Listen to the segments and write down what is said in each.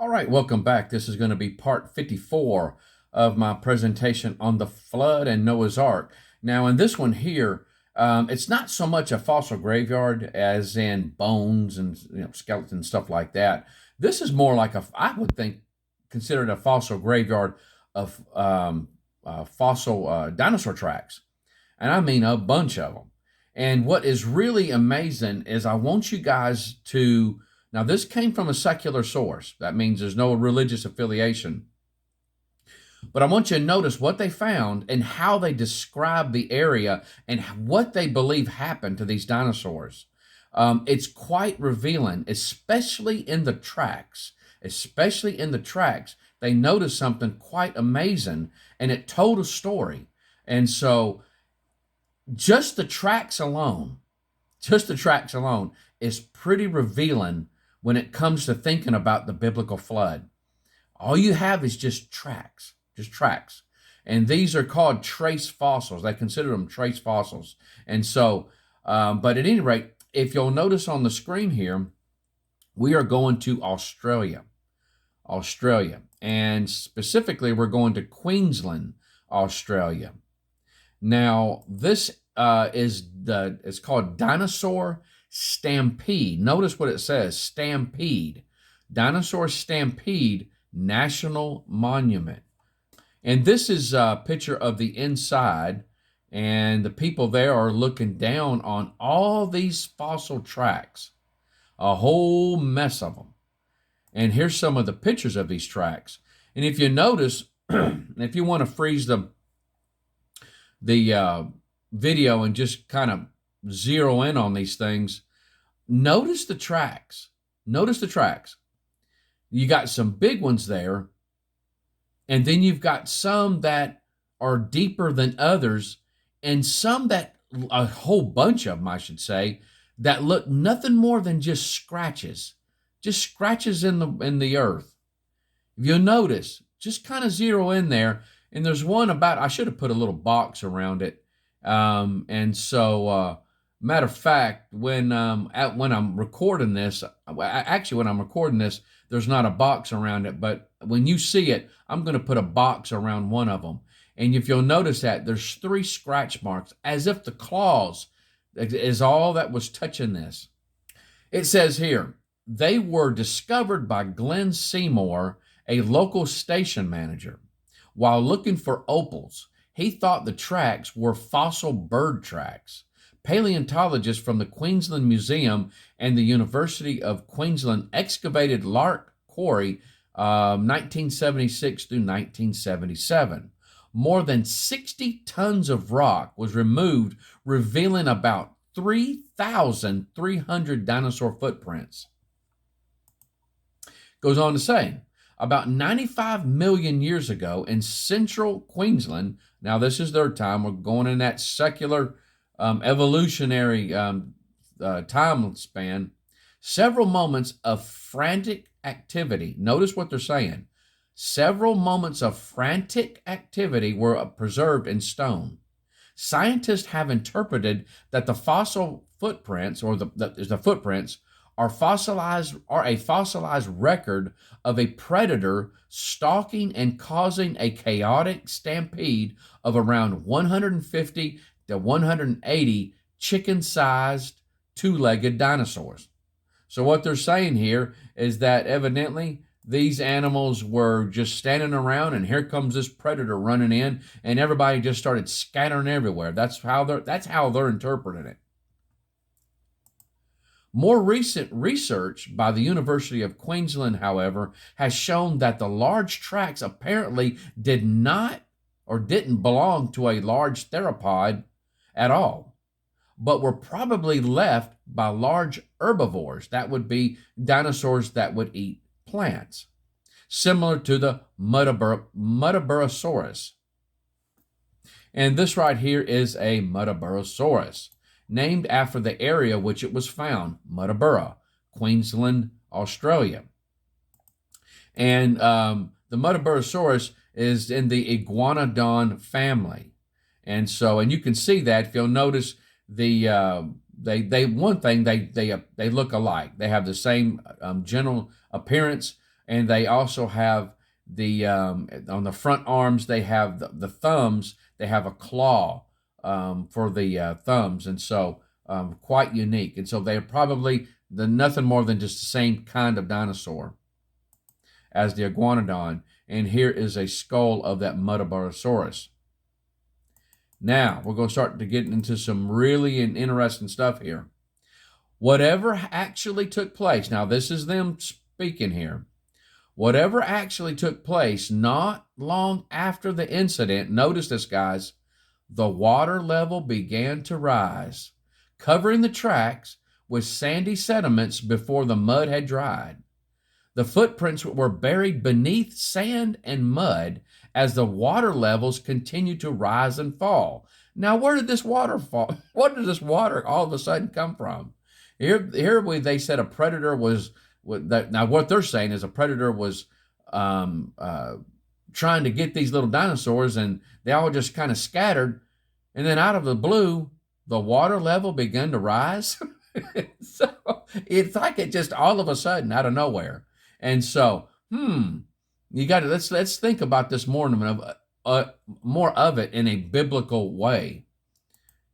All right, welcome back. This is going to be part 54 of my presentation on the flood and Noah's Ark. Now, in this one here, it's not so much a fossil graveyard as in bones and skeletons, stuff like that. This is more like I would think, considered a fossil graveyard of fossil dinosaur tracks, and I mean a bunch of them. And what is really amazing is I want you guys to now, this came from a secular source. That means there's no religious affiliation. But I want you to notice what they found and how they describe the area and what they believe happened to these dinosaurs. It's quite revealing, especially in the tracks. Especially in the tracks, they noticed something quite amazing, and it told a story. And so, just the tracks alone, just the tracks alone, is pretty revealing when it comes to thinking about the biblical flood. All you have is just tracks, just tracks. And these are called trace fossils. They consider them trace fossils. And so, but at any rate, if you'll notice on the screen here, we are going to Australia. And specifically, we're going to Queensland, Australia. Now, this it's called Dinosaur Stampede. Notice what it says, Stampede. Dinosaur Stampede National Monument. And this is a picture of the inside, and the people there are looking down on all these fossil tracks, a whole mess of them. And here's some of the pictures of these tracks. And if you notice, if you want to freeze the video and just kind of zero in on these things, notice the tracks. Notice the tracks. You got some big ones there, and then you've got some that are deeper than others, and some that, a whole bunch of them, I should say, that look nothing more than just scratches in the earth. If you'll notice, just kind of zero in there, and there's one about, I should have put a little box around it. And so, matter of fact, when I'm recording this, actually when I'm recording this, there's not a box around it, but when you see it, I'm going to put a box around one of them. And if you'll notice that, there's 3 scratch marks, as if the claws is all that was touching this. It says here, they were discovered by Glenn Seymour, a local station manager. While looking for opals, he thought the tracks were fossil bird tracks. Paleontologists from the Queensland Museum and the University of Queensland excavated Lark Quarry 1976 through 1977. More than 60 tons of rock was removed, revealing about 3,300 dinosaur footprints. Goes on to say, about 95 million years ago in central Queensland, now this is their time, we're going in that secular evolutionary time span, several moments of frantic activity. Notice what they're saying. Several moments of frantic activity were preserved in stone. Scientists have interpreted that the fossil footprints, or the footprints, are a fossilized record of a predator stalking and causing a chaotic stampede of around 150 to 180 chicken-sized two-legged dinosaurs. So what they're saying here is that evidently these animals were just standing around, and here comes this predator running in, and everybody just started scattering everywhere. That's how they're interpreting it. More recent research by the University of Queensland, however, has shown that the large tracks apparently didn't belong to a large theropod at all, but were probably left by large herbivores. That would be dinosaurs that would eat plants, similar to the Muttaburrasaurus. And this right here is a Muttaburrasaurus, named after the area which it was found, Muttaburra, Queensland, Australia. And the Muttaburrasaurus is in the Iguanodon family. And so, and you can see that if you'll notice they look alike. They have the same general appearance, and they also have the on the front arms they have the thumbs. They have a claw for the thumbs, and so quite unique. And so they're probably nothing more than just the same kind of dinosaur as the iguanodon. And here is a skull of that Muttaburrasaurus. Now we're going to start to get into some really interesting stuff here. Whatever actually took place, now this is them speaking here. Whatever actually took place not long after the incident, notice this, guys, the water level began to rise, covering the tracks with sandy sediments before the mud had dried. The footprints were buried beneath sand and mud as the water levels continued to rise and fall. Now, where did this water fall? What did this water all of a sudden come from? They said a predator was. Now, what they're saying is a predator was trying to get these little dinosaurs, and they all just kind of scattered. And then out of the blue, the water level began to rise. So it's like it just all of a sudden out of nowhere. And so, you got to let's think about this more of it in a biblical way.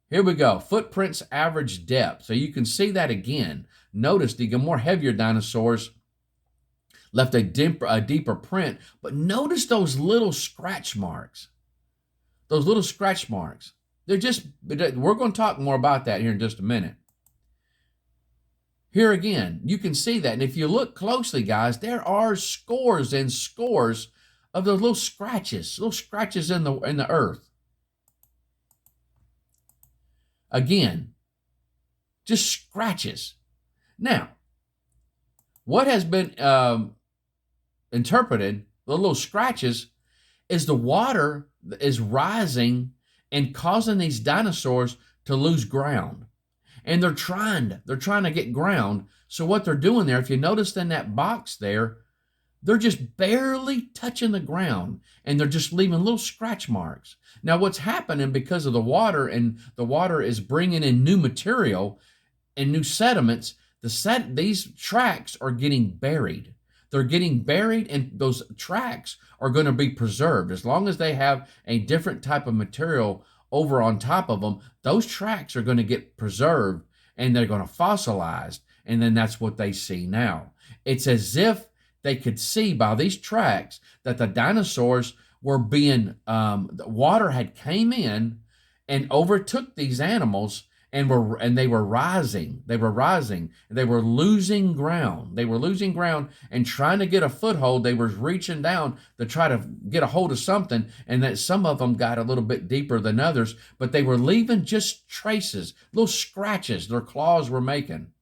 Here we go. Footprints average depth. So you can see that again. Notice the more heavier dinosaurs left a deeper print, but notice those little scratch marks. Those little scratch marks. We're going to talk more about that here in just a minute. Here again, you can see that. And if you look closely, guys, there are scores and scores of those little scratches in the earth. Again, just scratches. Now, what has been interpreted, the little scratches, is the water is rising and causing these dinosaurs to lose ground. And they're trying to get ground. So what they're doing there, if you noticed in that box there, they're just barely touching the ground, and they're just leaving little scratch marks. Now, what's happening because of the water, and the water is bringing in new material and new sediments, these tracks are getting buried. They're getting buried, and those tracks are going to be preserved. As long as they have a different type of material over on top of them, those tracks are going to get preserved, and they're going to fossilize, and then that's what they see now. It's as if they could see by these tracks that the dinosaurs were being, the water had came in and overtook these animals, and they were rising. They were losing ground. And trying to get a foothold. They were reaching down to try to get a hold of something, and that some of them got a little bit deeper than others, but they were leaving just traces, little scratches their claws were making.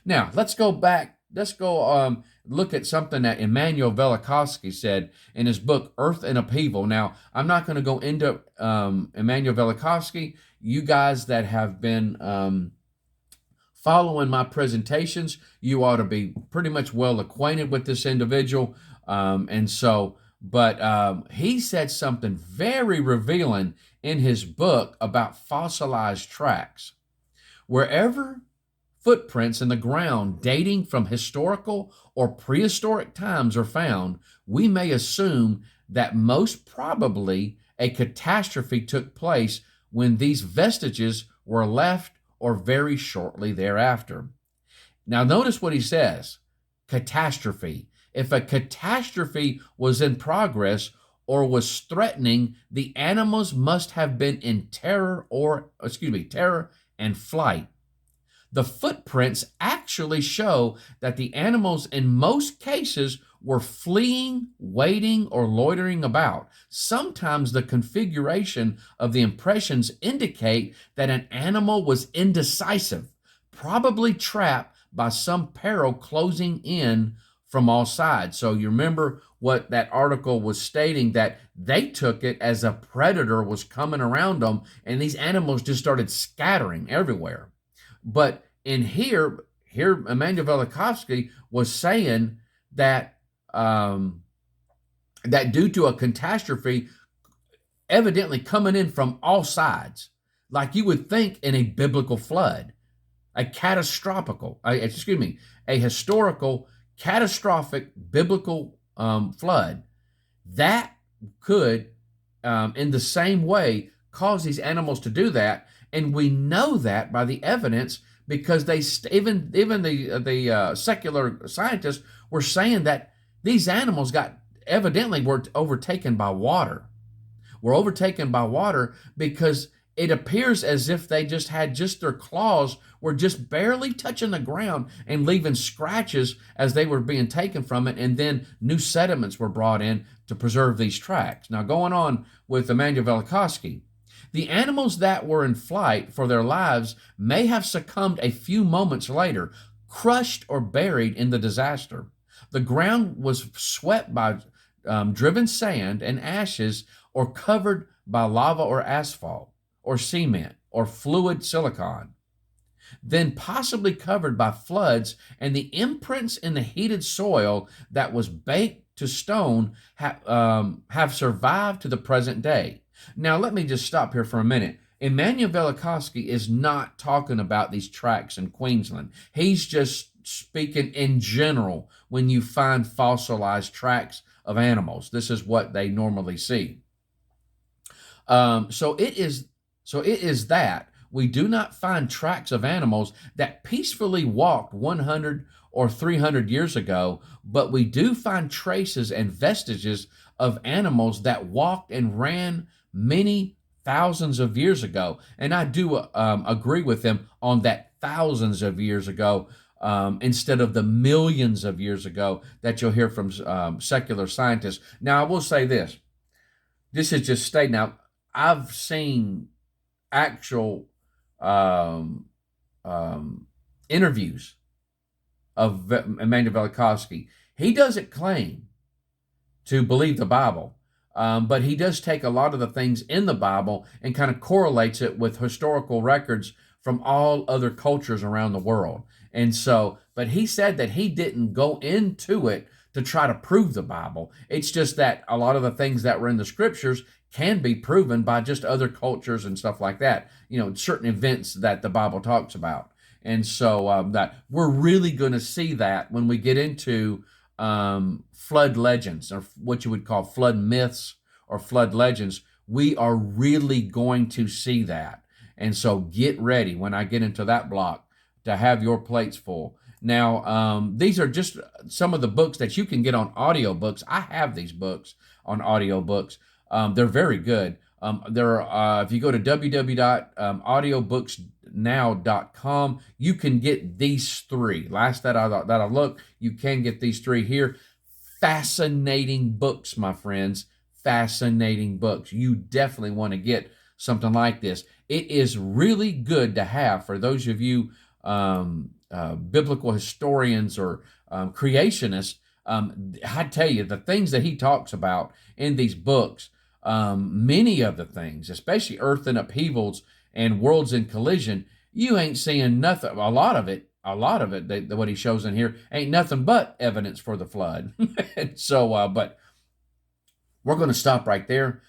Now, let's go back. Let's go look at something that Immanuel Velikovsky said in his book, Earth in Upheaval. Now, I'm not going to go into Immanuel Velikovsky. You guys that have been following my presentations, you ought to be pretty much well acquainted with this individual. But he said something very revealing in his book about fossilized tracks. Wherever footprints in the ground dating from historical or prehistoric times are found, we may assume that most probably a catastrophe took place when these vestiges were left or very shortly thereafter. Now notice what he says, catastrophe. If a catastrophe was in progress or was threatening, the animals must have been in terror and flight. The footprints actually show that the animals in most cases were fleeing, waiting, or loitering about. Sometimes the configuration of the impressions indicate that an animal was indecisive, probably trapped by some peril closing in from all sides. So you remember what that article was stating, that they took it as a predator was coming around them, and these animals just started scattering everywhere. But in here Immanuel Velikovsky was saying that that due to a catastrophe evidently coming in from all sides, like you would think in a biblical flood, a historical catastrophic biblical flood, that could, in the same way, cause these animals to do that. And we know that by the evidence, because even the secular scientists were saying that these animals were overtaken by water. Were overtaken by water because it appears as if they had their claws were just barely touching the ground and leaving scratches as they were being taken from it, and then new sediments were brought in to preserve these tracks. Now, going on with Immanuel Velikovsky, the animals that were in flight for their lives may have succumbed a few moments later, crushed or buried in the disaster. The ground was swept by driven sand and ashes, or covered by lava or asphalt, or cement, or fluid silicon, then possibly covered by floods, and the imprints in the heated soil that was baked to stone have survived to the present day. Now, let me just stop here for a minute. Immanuel Velikovsky is not talking about these tracks in Queensland. He's just speaking in general when you find fossilized tracks of animals. This is what they normally see. So it is that we do not find tracks of animals that peacefully walked 100 or 300 years ago, but we do find traces and vestiges of animals that walked and ran many thousands of years ago. And I do agree with them on that thousands of years ago, instead of the millions of years ago that you'll hear from secular scientists. Now, I will say this. This is just stating. Now, I've seen actual interviews of Immanuel Velikovsky. He doesn't claim to believe the Bible, but he does take a lot of the things in the Bible and kind of correlates it with historical records from all other cultures around the world. And so, but he said that he didn't go into it to try to prove the Bible. It's just that a lot of the things that were in the scriptures can be proven by just other cultures and stuff like that. Certain events that the Bible talks about. And so that we're really going to see that when we get into flood legends, or what you would call flood myths or flood legends. We are really going to see that. And so get ready when I get into that block to have your plates full. Now, these are just some of the books that you can get on audiobooks. I have these books on audiobooks. They're very good. If you go to www.audiobooksnow.com, you can get these three. Last that I looked, you can get these three here. Fascinating books, my friends. Fascinating books. You definitely want to get something like this. It is really good to have for those of you biblical historians or creationists. I tell you, the things that he talks about in these books, many of the things, especially earth in upheavals and worlds in collision, you ain't seeing nothing. A lot of it, what he shows in here, ain't nothing but evidence for the flood. And so, but we're going to stop right there.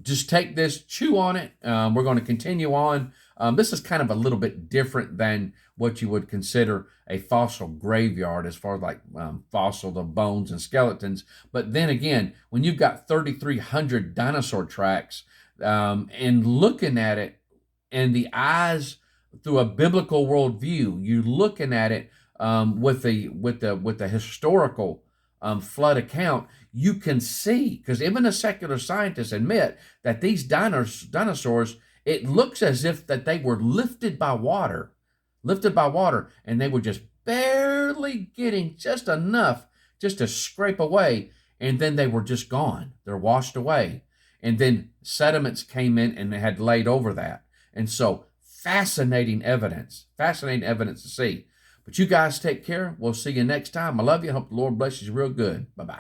Just take this, chew on it. We're going to continue on. This is kind of a little bit different than what you would consider a fossil graveyard, as far as like fossil of bones and skeletons. But then again, when you've got 3,300 dinosaur tracks, and looking at it in the eyes through a biblical worldview, you're looking at it with the historical flood account, you can see, because even the secular scientists admit that these dinosaurs, it looks as if that they were lifted by water, and they were just barely getting just enough just to scrape away, and then they were just gone. They're washed away. And then sediments came in and they had laid over that. And so fascinating evidence to see. But you guys take care. We'll see you next time. I love you. I hope the Lord blesses you real good. Bye-bye.